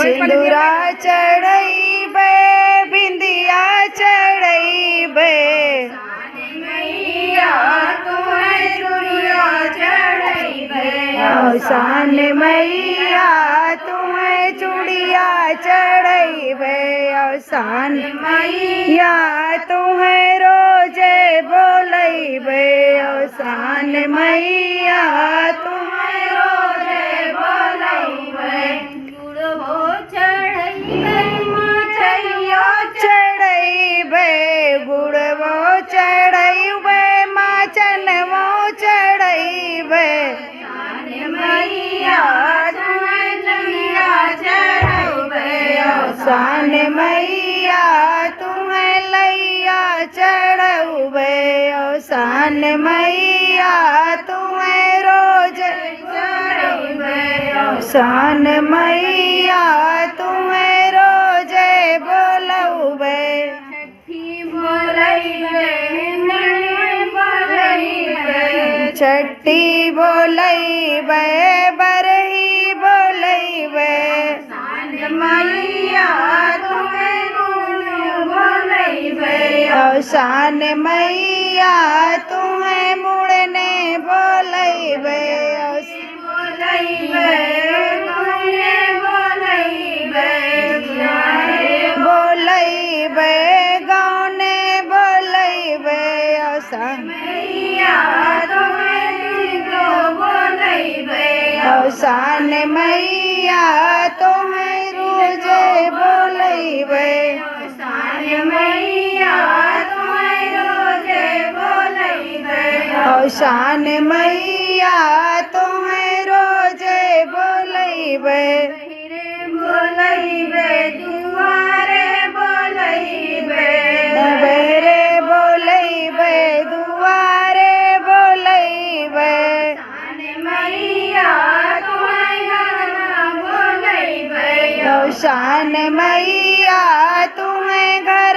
सिंदूरा चढ़ैबे बिंदिया चढ़ैबे सान मैया तुम्हें चूड़िया चढ़ैबे सान मैया तुम्हें रोजे बोलैबे सान मैया तुम्हें रोजे बोलैबे चढ़ैबे गुड़वो चढ़ैबे माचनवो चढ़ैबे सान मैया तुम्हें लैया चढ़ौबे सान मैया तुम्हें रोज सान मैया तुम्हें रोजे बोलौबे छठी बोलैबे बरही बोलैबे मैया तुम्हें बोलैबे सान मैया तुम्हें मुड़ने बोलैबे बोलैबे गौने बोलैबे सान मैया तुम्हें रोजे बोलैबे सान मैया तुम्हें रोजे बोलैबे सान मैया तुम्हें रोजे बोलैबे दुआरे बोलैबे बेरे बोलैबे दुआरे बोलैबे सान मैया तुम्हें घर